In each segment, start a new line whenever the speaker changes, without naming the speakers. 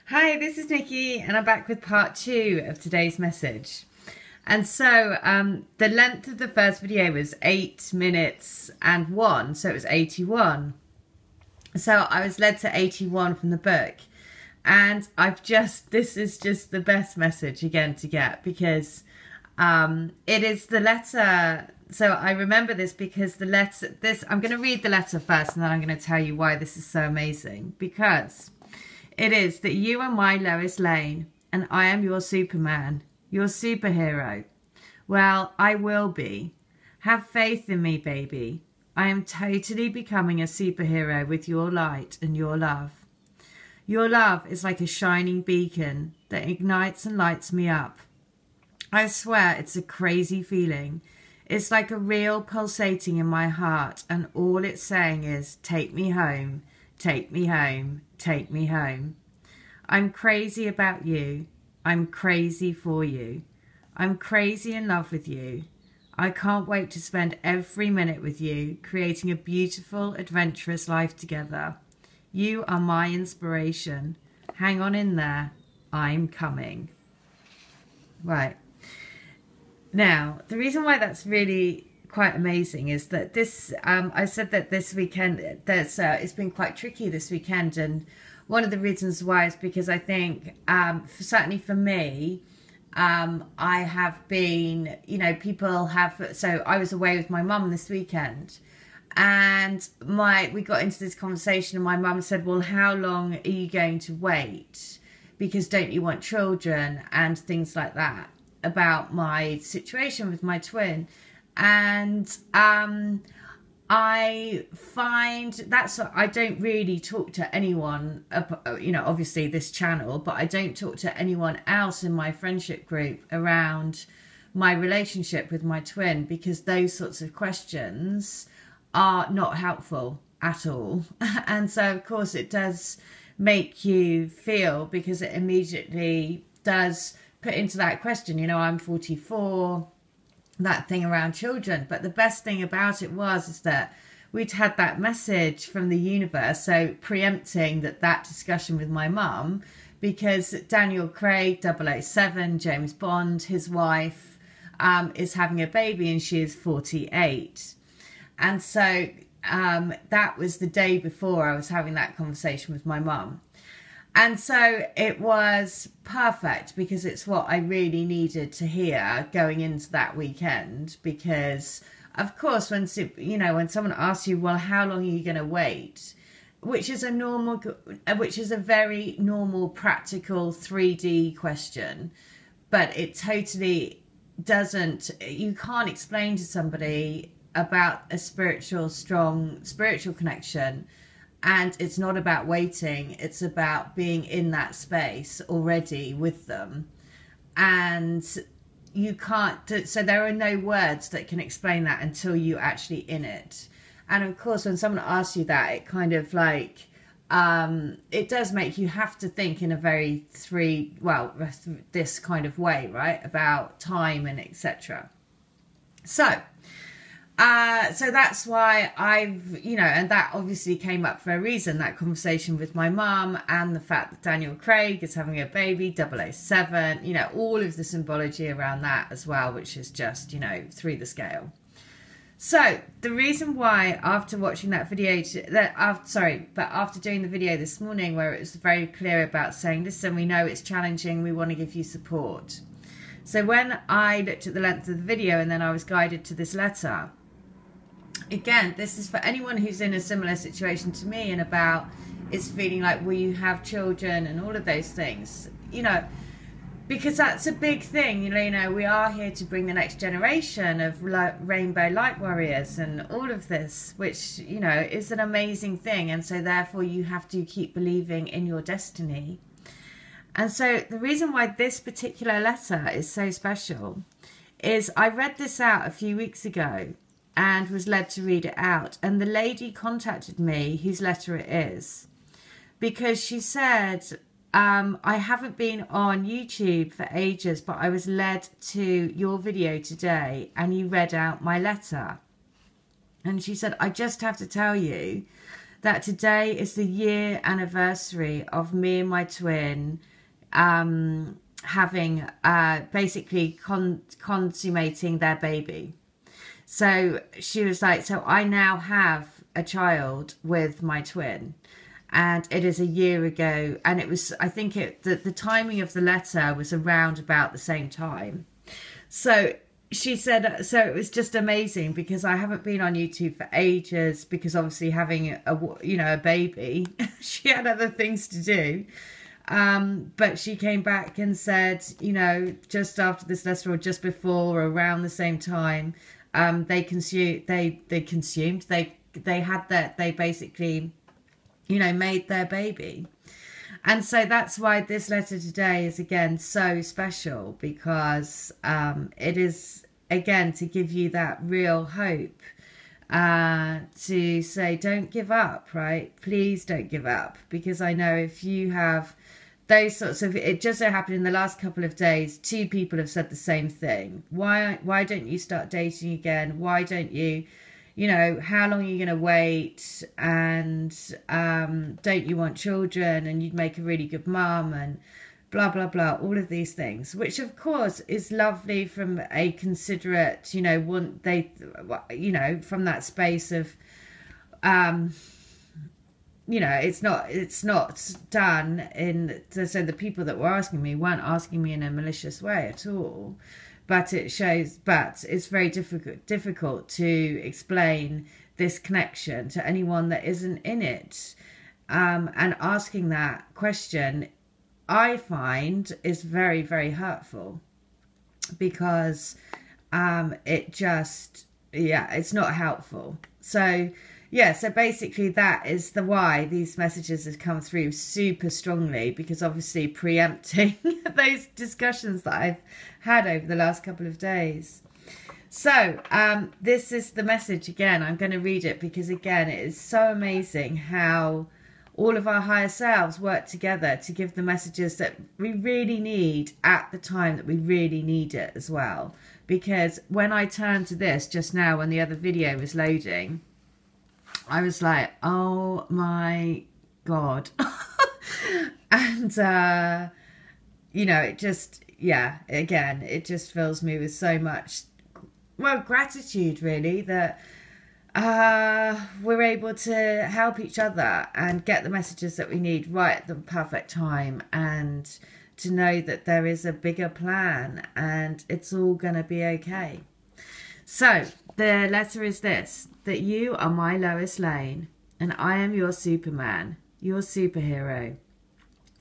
Hi, this is Nikki, and I'm back with part 2 of today's message. And so the length of the first video was 8 minutes and 1, so it was 81. So I was led to 81 from the book, and this is just the best message again to get, because it is the letter. So I remember this because I'm going to read the letter first, and then I'm going to tell you why this is so amazing. Because it is that you are my Lois Lane, and I am your Superman, your superhero. Well, I will be. Have faith in me, baby. I am totally becoming a superhero with your light and your love. Your love is like a shining beacon that ignites and lights me up. I swear it's a crazy feeling. It's like a real pulsating in my heart, and all it's saying is, take me home, take me home, take me home. I'm crazy about you. I'm crazy for you. I'm crazy in love with you. I can't wait to spend every minute with you, creating a beautiful, adventurous life together. You are my inspiration. Hang on in there. I'm coming. Right. Now, the reason why that's really quite amazing is that this, I said that this weekend, it's been quite tricky this weekend, and one of the reasons why is because I think, certainly for me, I have been, so I was away with my mum this weekend, and we got into this conversation, and my mum said, well, how long are you going to wait? Because don't you want children and things like that, about my situation with my twin. And I find I don't really talk to anyone, obviously this channel, but I don't talk to anyone else in my friendship group around my relationship with my twin, because those sorts of questions are not helpful at all. And so of course it does make you feel, because it immediately does put into that question, I'm 44, that thing around children. But the best thing about it is that we'd had that message from the universe, so preempting that discussion with my mum, because Daniel Craig, 007, James Bond, his wife, is having a baby, and she is 48. And so that was the day before I was having that conversation with my mum. And so it was perfect, because it's what I really needed to hear going into that weekend. Because of course, when someone asks you, well, how long are you going to wait? Which is a very normal, practical 3D question, but it totally doesn't, you can't explain to somebody about a strong spiritual connection. And it's not about waiting, it's about being in that space already with them. And you can't, so there are no words that can explain that until you're actually in it. And of course, when someone asks you that, it kind of like, it does make you have to think in a very this kind of way, right? About time and etc. So that's why and that obviously came up for a reason, that conversation with my mum, and the fact that Daniel Craig is having a baby, 007, all of the symbology around that as well, which is just, through the scale. So the reason why, after watching that video, after doing the video this morning, where it was very clear about saying, listen, we know it's challenging, we want to give you support. So when I looked at the length of the video, and then I was guided to this letter, again, this is for anyone who's in a similar situation to me, and about it's feeling like, will you have children and all of those things, because that's a big thing. We are here to bring the next generation of rainbow light warriors and all of this, which is an amazing thing. And so therefore you have to keep believing in your destiny. And so the reason why this particular letter is so special is I read this out a few weeks ago and was led to read it out. And the lady contacted me, whose letter it is, because she said, I haven't been on YouTube for ages, but I was led to your video today and you read out my letter. And she said, I just have to tell you that today is the year anniversary of me and my twin having basically consummating their baby. So she was like, so I now have a child with my twin, and it is a year ago, and it was, I think the timing of the letter was around about the same time. So she said, so it was just amazing because I haven't been on YouTube for ages because obviously having a baby, she had other things to do. But she came back and said, just after this letter or just before or around the same time, they basically, made their baby. And so that's why this letter today is again so special, because it is again to give you that real hope, to say don't give up, right? Please don't give up, because I know if you have those sorts of, it just so happened in the last couple of days 2 people have said the same thing. Why don't you start dating again? Why don't you, how long are you going to wait? And don't you want children? And you'd make a really good mum, and blah, blah, blah. All of these things, which of course is lovely from a considerate, from that space of, it's not done in, so the people that were asking me weren't asking me in a malicious way at all. But it's very difficult to explain this connection to anyone that isn't in it. And asking that question, I find, is very, very hurtful, because it's not helpful. So so basically that is the why these messages have come through super strongly, because obviously preempting those discussions that I've had over the last couple of days. So this is the message again. I'm going to read it because again it is so amazing how all of our higher selves work together to give the messages that we really need at the time that we really need it as well. Because when I turned to this just now, when the other video was loading, I was like, oh my God. And, it just, again, it just fills me with so much, gratitude really, that we're able to help each other and get the messages that we need right at the perfect time, and to know that there is a bigger plan and it's all going to be okay. So the letter is this: that you are my Lois Lane and I am your Superman, your superhero.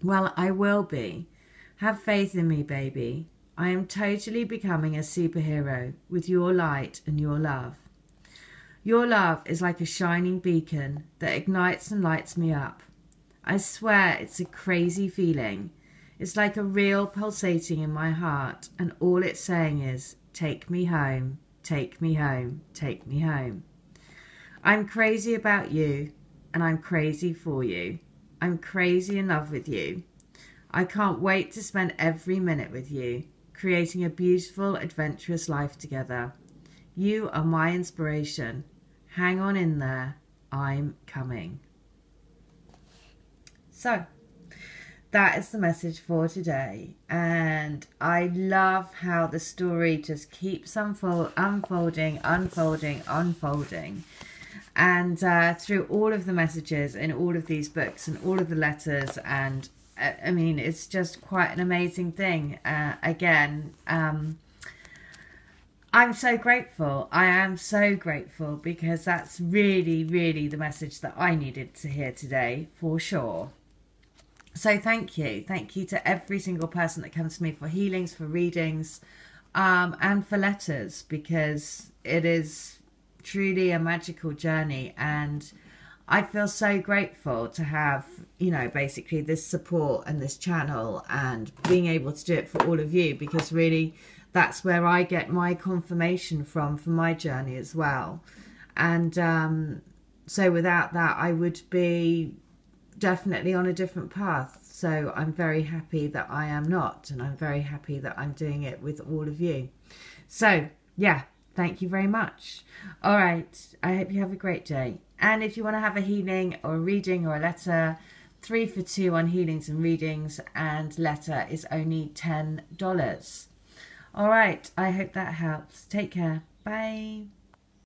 Well, I will be. Have faith in me, baby. I am totally becoming a superhero with your light and your love. Your love is like a shining beacon that ignites and lights me up. I swear it's a crazy feeling. It's like a real pulsating in my heart, and all it's saying is, take me home, take me home, take me home. I'm crazy about you, and I'm crazy for you. I'm crazy in love with you. I can't wait to spend every minute with you, creating a beautiful, adventurous life together. You are my inspiration. Hang on in there. I'm coming. So, that is the message for today. And I love how the story just keeps unfolding. And through all of the messages in all of these books and all of the letters, and I mean, it's just quite an amazing thing. I'm so grateful. I am so grateful, because that's really, really the message that I needed to hear today, for sure. So thank you. Thank you to every single person that comes to me for healings, for readings, and for letters, because it is truly a magical journey. And I feel so grateful to have, basically this support and this channel, and being able to do it for all of you, because really that's where I get my confirmation from for my journey as well. And so without that, I would be definitely on a different path. So I'm very happy that I am not, and I'm very happy that I'm doing it with all of you. So yeah, thank you very much. All right, I hope you have a great day, And if you want to have a healing or a reading or a letter, 3 for 2 on healings and readings, and letter is only $10. All right, I hope that helps. Take care. Bye.